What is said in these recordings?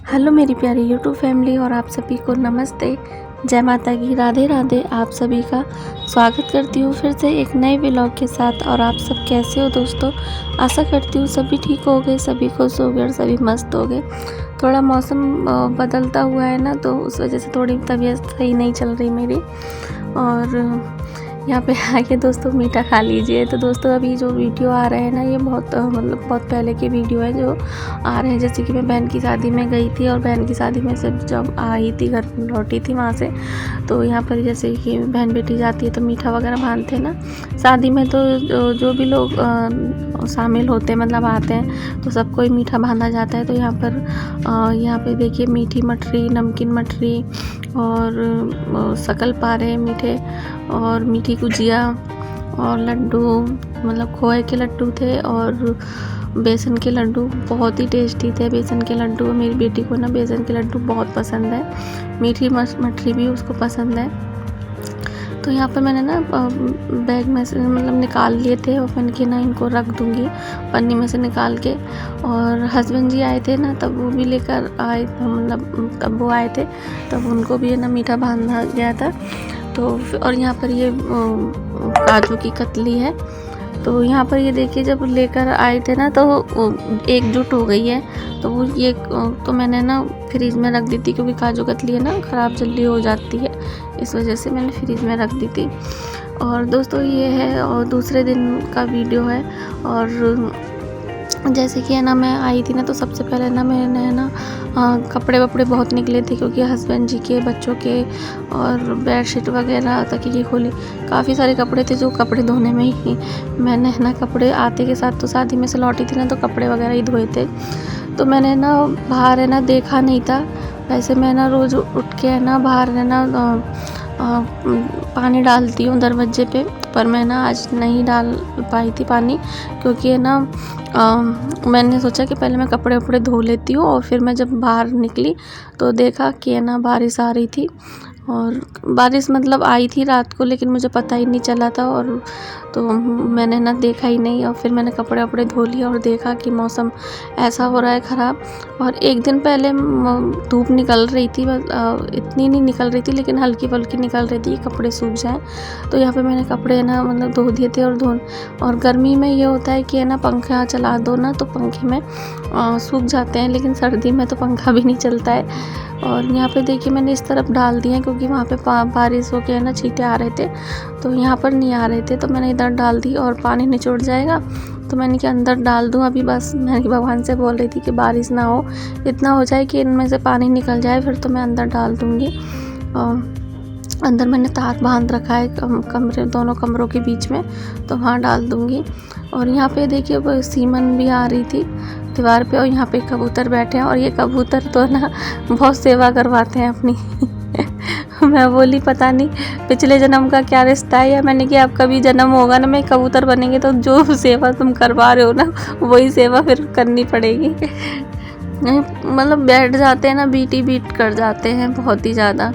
Hello मेरी प्यारी YouTube family और आप सभी को नमस्ते, जय माता की, राधे राधे। आप सभी का स्वागत करती हूँ फिर से एक नए व्लॉग के साथ। और आप सब कैसे हो दोस्तों? आशा करती हूँ सभी ठीक हो गए, सभी खुश हो गए और सभी मस्त हो गए। थोड़ा मौसम बदलता हुआ है ना, तो उस वजह से थोड़ी तबीयत सही नहीं चल रही मेरी। और यहाँ पे आइए दोस्तों, मीठा खा लीजिए। तो दोस्तों अभी जो वीडियो आ रहे हैं ना, ये बहुत बहुत पहले की वीडियो है जो आ रहे हैं। जैसे कि मैं बहन की शादी में गई थी और बहन की शादी में से जब आई थी, घर लौटी थी वहाँ से, तो यहाँ पर जैसे कि बहन बेटी जाती है तो मीठा वगैरह बांधते हैं ना शादी में। तो जो भी लोग शामिल होते हैं, मतलब आते हैं, तो सबको ही मीठा बांधा जाता है। तो यहाँ पे देखिए मीठी मठरी, नमकीन मठरी और शकल पारे मीठे और मीठी गुजिया और लड्डू, मतलब खोए के लड्डू थे और बेसन के लड्डू बहुत ही टेस्टी थे। बेसन के लड्डू, मेरी बेटी को ना बेसन के लड्डू बहुत पसंद है, मीठी मठरी भी उसको पसंद है। तो यहाँ पर मैंने ना बैग में से मतलब निकाल लिए थे और मैंने कि ना इनको रख दूँगी पन्नी में से निकाल के। और हस्बैंड जी आए थे ना, तब वो भी लेकर आए, मतलब तब वो आए थे, तब उनको भी है ना मीठा बांधा गया था। तो और यहाँ पर ये काजू की कतली है। तो यहाँ पर ये देखिए, जब लेकर आए थे ना तो एकजुट हो गई है। तो वो ये तो मैंने ना फ्रिज में रख दी थी, क्योंकि काजू कतली है ना ख़राब जल्दी हो जाती है, इस वजह से मैंने फ्रिज में रख दी थी। और दोस्तों ये है और दूसरे दिन का वीडियो है। और जैसे कि है ना मैं आई थी ना, तो सबसे पहले ना मैंने है ना कपड़े वपड़े बहुत निकले थे, क्योंकि हस्बैंड जी के, बच्चों के और बेडशीट वगैरह तकिए की खोली, काफ़ी सारे कपड़े थे जो कपड़े धोने में ही मैंने है ना कपड़े आते के साथ, तो शादी में से लौटी थी ना तो कपड़े वगैरह ही धोए थे। तो मैंने ना बाहर है ना देखा नहीं था। वैसे मैं ना रोज़ उठ के है ना बाहर है ना पानी डालती हूँ दरवाजे पे, पर मैं ना आज नहीं डाल पाई थी पानी, क्योंकि है ना मैंने सोचा कि पहले मैं कपड़े वपड़े धो लेती हूँ। और फिर मैं जब बाहर निकली तो देखा कि है ना बारिश आ रही थी, और बारिश मतलब आई थी रात को, लेकिन मुझे पता ही नहीं चला था। और तो मैंने ना देखा ही नहीं, और फिर मैंने कपड़े वपड़े धो लिए और देखा कि मौसम ऐसा हो रहा है ख़राब। और एक दिन पहले धूप निकल रही थी, इतनी नहीं निकल रही थी, लेकिन हल्की फुल्की निकल रही थी, कपड़े सूख जाएँ। तो यहाँ पे मैंने कपड़े ना मतलब धो दिए थे। और गर्मी में ये होता है कि है ना पंखा चला दो ना तो पंखे में सूख जाते हैं, लेकिन सर्दी में तो पंखा भी नहीं चलता है। और यहाँ पे देखिए मैंने इस तरफ डाल दिए हैं, क्योंकि वहाँ पे बारिश हो के है ना छींटे आ रहे थे, तो यहाँ पर नहीं आ रहे थे, तो मैंने इधर डाल दी। और पानी निचोड़ जाएगा तो मैंने कि अंदर डाल दूँ अभी। बस मैं भगवान से बोल रही थी कि बारिश ना हो, इतना हो जाए कि इनमें से पानी निकल जाए, फिर तो मैं अंदर डाल दूँगी। अंदर मैंने तार बांध रखा है कमरे, दोनों कमरों के बीच में, तो वहाँ डाल दूँगी। और यहाँ पे देखिए वो सीमन भी आ रही थी दीवार पे, और यहाँ पे कबूतर बैठे हैं। और ये कबूतर तो ना बहुत सेवा करवाते हैं अपनी मैं बोली पता नहीं पिछले जन्म का क्या रिश्ता है, या मैंने कि आपका भी जन्म होगा ना, मैं कबूतर बनेंगे तो जो सेवा तुम करवा रहे हो ना, वही सेवा फिर करनी पड़ेगी। मतलब बैठ जाते हैं ना, बीट कर जाते हैं बहुत ही ज़्यादा।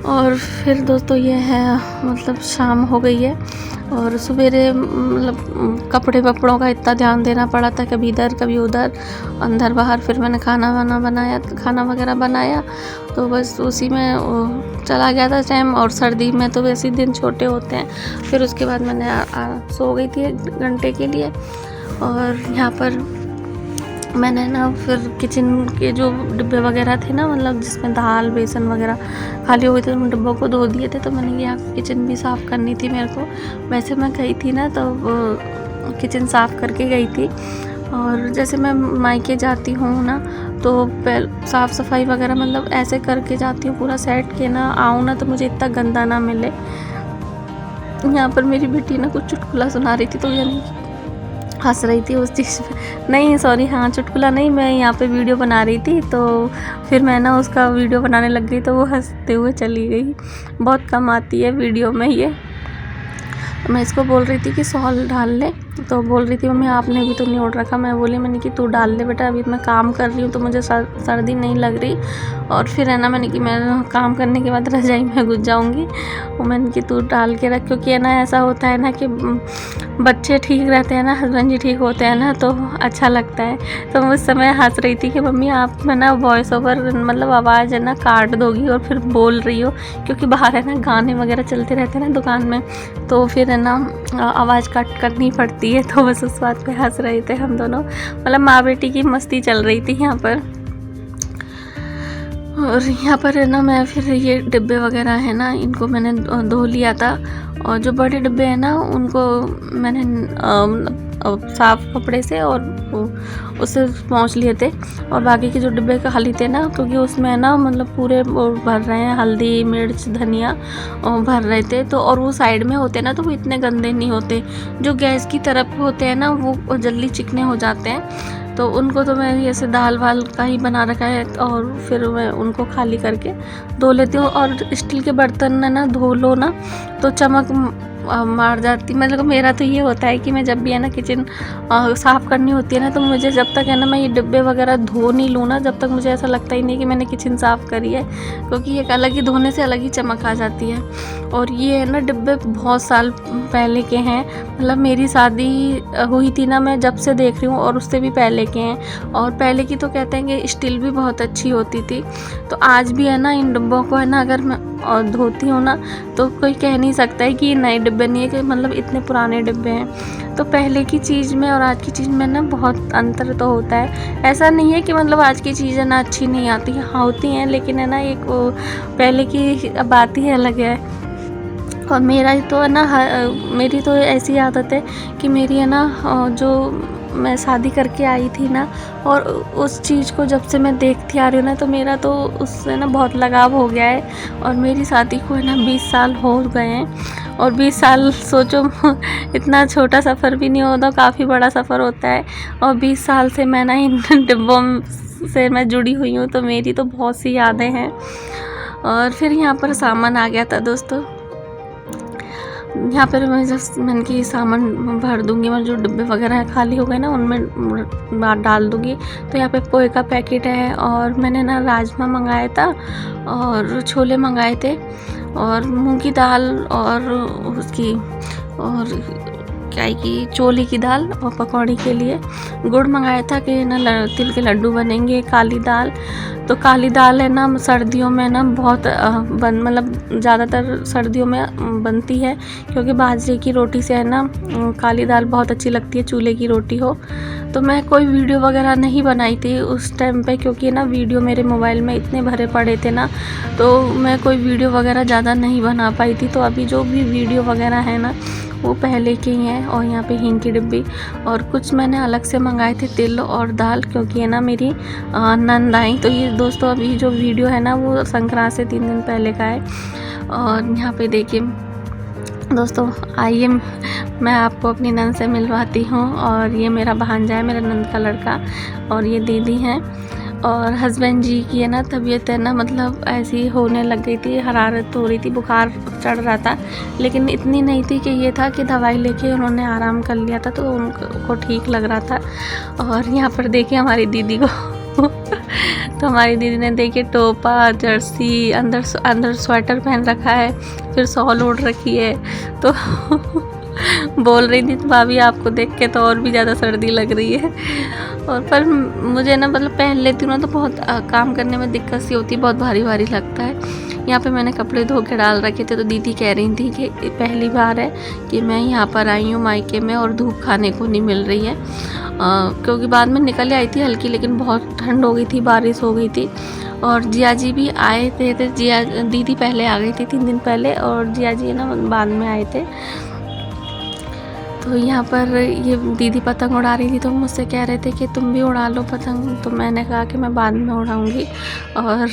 और फिर दोस्तों ये है, मतलब शाम हो गई है और सवेरे मतलब कपड़े वपड़ों का इतना ध्यान देना पड़ा था, कभी इधर कभी उधर, अंदर बाहर। फिर मैंने खाना वगैरह बनाया, तो बस उसी में चला गया था टाइम। और सर्दी में तो वैसे ही दिन छोटे होते हैं। फिर उसके बाद मैंने सो गई थी 1 घंटे के लिए। और यहाँ पर मैंने ना फिर किचन के जो डिब्बे वगैरह थे ना, मतलब जिसमें दाल बेसन वगैरह खाली हो गए थे, उन डिब्बों को धो दिए थे। तो मैंने यहाँ किचन भी साफ़ करनी थी मेरे को। वैसे मैं गई थी ना तो किचन साफ़ करके गई थी। और जैसे मैं मायके जाती हूँ ना, तो साफ़ सफाई वगैरह मतलब ऐसे करके जाती हूँ, पूरा सेट के ना आऊँ ना, तो मुझे इतना गंदा ना मिले। यहाँ पर मेरी बेटी ना कुछ चुटकुला सुना रही थी, तो यानी हंस रही थी उस चीज़ पे। नहीं सॉरी, हाँ चुटकुला नहीं, मैं यहाँ पे वीडियो बना रही थी, तो फिर मैं ना उसका वीडियो बनाने लग गई, तो वो हंसते हुए चली गई। बहुत कम आती है वीडियो में ये। मैं इसको बोल रही थी कि सॉल डाल ले, तो बोल रही थी मम्मी आपने भी तो नहीं ओढ़ रखा। मैं बोली मैंने कि तू डाल ले बेटा, अभी मैं काम कर रही हूँ तो मुझे सर्दी नहीं लग रही। और फिर है ना मैंने कि मैं काम करने के बाद रजाई में घुस जाऊँगी। और मैंने कि तू डाल के रख, क्योंकि है ना ऐसा होता है ना कि बच्चे ठीक रहते हैं ना, हस्बैंड जी ठीक होते हैं ना, तो अच्छा लगता है। तो मैं उस समय हंस रही थी कि मम्मी आप में ना वॉइस ओवर मतलब आवाज़ है ना काट दोगी और फिर बोल रही हो, क्योंकि बाहर है ना गाने वगैरह चलते रहते हैं ना दुकान में, तो फिर है ना आवाज़ कट करनी पड़ती है। तो बस उस बात पे हंस रहे थे हम दोनों, मतलब माँ बेटी की मस्ती चल रही थी यहाँ पर। और यहाँ पर है ना मैं फिर ये डिब्बे वगैरह है ना इनको मैंने धो लिया था। और जो बड़े डिब्बे हैं ना उनको मैंने साफ़ कपड़े से और उससे पोंछ लिए थे। और बाकी के जो डिब्बे खाली थे ना, क्योंकि उसमें ना मतलब पूरे वो भर रहे हैं, हल्दी मिर्च धनिया भर रहे थे। तो और वो साइड में होते हैं ना तो वो इतने गंदे नहीं होते, जो गैस की तरफ होते हैं ना वो जल्दी चिकने हो जाते हैं। तो उनको तो मैं ऐसे दाल वाल का ही बना रखा है और फिर मैं उनको खाली करके धो लेती हूँ। और स्टील के बर्तन है ना धो लो ना तो चमक मार जाती। मतलब मेरा तो ये होता है कि मैं जब भी है ना किचन साफ़ करनी होती है ना, तो मुझे जब तक है ना मैं ये डिब्बे वगैरह धो नहीं लूँ ना, जब तक मुझे ऐसा लगता ही नहीं कि मैंने किचन साफ़ करी है, क्योंकि एक अलग ही धोने से अलग ही चमक आ जाती है। और ये है ना डिब्बे बहुत साल पहले के हैं, मतलब मेरी शादी हुई थी ना मैं जब से देख रही हूँ, और उससे भी पहले के हैं। और पहले की तो कहते हैं कि स्टील भी बहुत अच्छी होती थी। तो आज भी है ना इन डिब्बों को है ना अगर मैं धोती हूँ ना तो कोई कह नहीं सकता है कि ये नए डिब्बे नहीं है, कि मतलब इतने पुराने डिब्बे हैं। तो पहले की चीज़ में और आज की चीज़ में ना बहुत अंतर तो होता है। ऐसा नहीं है कि मतलब आज की चीज़ें ना अच्छी नहीं आती, हाँ होती हैं, लेकिन है ना एक पहले की बात ही अलग है। और मेरा तो है ना मेरी तो ऐसी आदत है कि मेरी है ना जो मैं शादी करके आई थी ना, और उस चीज़ को जब से मैं देखती आ रही हूँ ना, तो मेरा तो उससे ना बहुत लगाव हो गया है। और मेरी शादी को है ना 20 साल हो गए हैं। और 20 साल सोचो इतना छोटा सफ़र भी नहीं होता, काफ़ी बड़ा सफ़र होता है। और 20 साल से मैं ना इन डिब्बों से मैं जुड़ी हुई हूँ, तो मेरी तो बहुत सी यादें हैं। और फिर यहाँ पर सामान आ गया था दोस्तों। यहाँ पर मैं जस्ट मैंने कि सामान भर दूँगी, मैं जो डिब्बे वगैरह खाली हो गए ना उनमें डाल दूँगी। तो यहाँ पे पोहे का पैकेट है, और मैंने ना राजमा मंगाया था और छोले मंगाए थे, और मूंग की दाल, और उसकी और क्या की चोले की दाल, और पकौड़ी के लिए गुड़ मंगाया था कि ना तिल के लड्डू बनेंगे। काली दाल, तो काली दाल है ना सर्दियों में ना बहुत मतलब ज़्यादातर सर्दियों में बनती है, क्योंकि बाजरे की रोटी से है ना काली दाल बहुत अच्छी लगती है, चूल्हे की रोटी हो। तो मैं कोई वीडियो वगैरह नहीं बनाई थी उस टाइम पे, क्योंकि ना वीडियो मेरे मोबाइल में इतने भरे पड़े थे ना, तो मैं कोई वीडियो वगैरह ज़्यादा नहीं बना पाई थी। तो अभी जो भी वीडियो वगैरह है ना वो पहले के ही हैं। और यहाँ पे हींग की डिब्बी, और कुछ मैंने अलग से मंगाए थे तिल और दाल, क्योंकि है ना मेरी नंद आई। तो ये दोस्तों अभी जो वीडियो है ना वो संक्रांति से 3 दिन पहले का है। और यहाँ पे देखिए दोस्तों, आइए मैं आपको अपनी नंद से मिलवाती हूँ। और ये मेरा भांजा है, मेरा नंद का लड़का, और ये दीदी हैं। और हस्बैंड जी की है ना तबीयत है ना मतलब ऐसी होने लग गई थी, हरारत हो रही थी, बुखार चढ़ रहा था, लेकिन इतनी नहीं थी कि ये था कि दवाई लेके उन्होंने आराम कर लिया था, तो उनको ठीक लग रहा था। और यहाँ पर देखिए हमारी दीदी को तो हमारी दीदी ने देखिए टोपा, जर्सी, अंदर स्वेटर पहन रखा है, फिर शॉल ओढ़ रखी है। तो बोल रही थी तो भाभी आपको देख के तो और भी ज़्यादा सर्दी लग रही है। और पर मुझे ना मतलब पहन लेती हूँ ना तो बहुत काम करने में दिक्कत सी होती है, बहुत भारी भारी लगता है। यहाँ पे मैंने कपड़े धो के डाल रखे थे, तो दीदी कह रही थी कि पहली बार है कि मैं यहाँ पर आई हूँ मायके में और धूप खाने को नहीं मिल रही है, क्योंकि बाद में निकल आई थी हल्की, लेकिन बहुत ठंड हो गई थी, बारिश हो गई थी। और जिया जी भी आए थे, जिया दीदी पहले आ गई थी 3 दिन पहले, और जिया जी ना बाद में आए थे। तो यहाँ पर ये दीदी पतंग उड़ा रही थी, तो मुझसे कह रहे थे कि तुम भी उड़ा लो पतंग। तो मैंने कहा कि मैं बाद में उड़ाऊँगी। और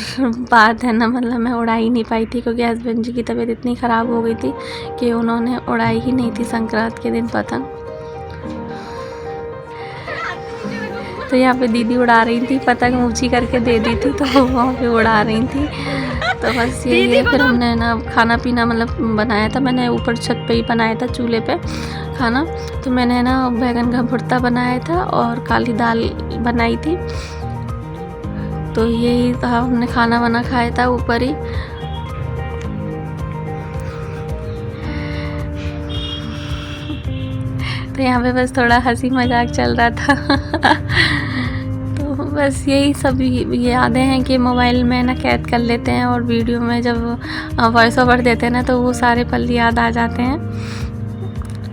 बात है ना मतलब मैं उड़ा ही नहीं पाई थी, क्योंकि हस्बैंड जी की तबीयत इतनी ख़राब हो गई थी कि उन्होंने उड़ाई ही नहीं थी संक्रांति के दिन पतंग। तो यहाँ पे दीदी उड़ा रही थी पतंग, ऊँची करके दे दी थी, तो वहाँ पे उड़ा रही थी। तो बस यही है। फिर हमने ना खाना पीना मतलब बनाया था, मैंने ऊपर छत पे ही बनाया था चूल्हे पे खाना। तो मैंने ना बैगन का भुर्ता बनाया था और काली दाल बनाई थी। तो यही था, हमने खाना वाना खाया था ऊपर ही। तो यहाँ पे बस थोड़ा हंसी मजाक चल रहा था। तो बस यही सब यादें हैं कि मोबाइल में ना कैद कर लेते हैं और वीडियो में जब वॉइस ओवर देते हैं ना तो वो सारे पल याद आ जाते हैं।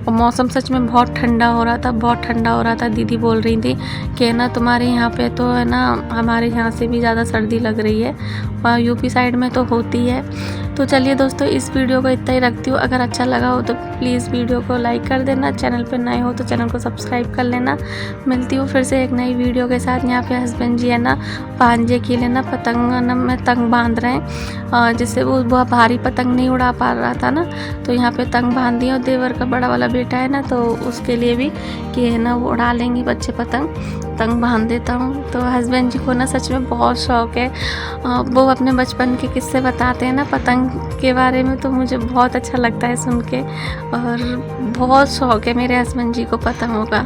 और मौसम सच में बहुत ठंडा हो रहा था, बहुत ठंडा हो रहा था। दीदी बोल रही थी कि ना तुम्हारे यहाँ पे तो है ना हमारे यहाँ से भी ज़्यादा सर्दी लग रही है, और यूपी साइड में तो होती है। तो चलिए दोस्तों, इस वीडियो को इतना ही रखती हूँ। अगर अच्छा लगा हो तो प्लीज़ वीडियो को लाइक कर देना, चैनल पर नए हो तो चैनल को सब्सक्राइब कर लेना। मिलती हूँ फिर से एक नई वीडियो के साथ। यहाँ पे हस्बैंड जी है ना भांजे के लिए ना पतंग ना में तंग बांध रहे हैं, जिससे वो बहुत भारी पतंग नहीं उड़ा पा रहा था ना, तो यहाँ पे तंग बांध दिया। और देवर का बड़ा वाला बेटा है ना, तो उसके लिए भी कि है ना वो उड़ा लेंगी बच्चे पतंग, तंग बांध देता हूँ। तो हस्बैंड जी को ना सच में बहुत शौक़ है, वो अपने बचपन के किस्से बताते हैं ना पतंग के बारे में, तो मुझे बहुत अच्छा लगता है सुन के। और बहुत शौक़ है मेरे हस्बैंड जी को पतंगों का।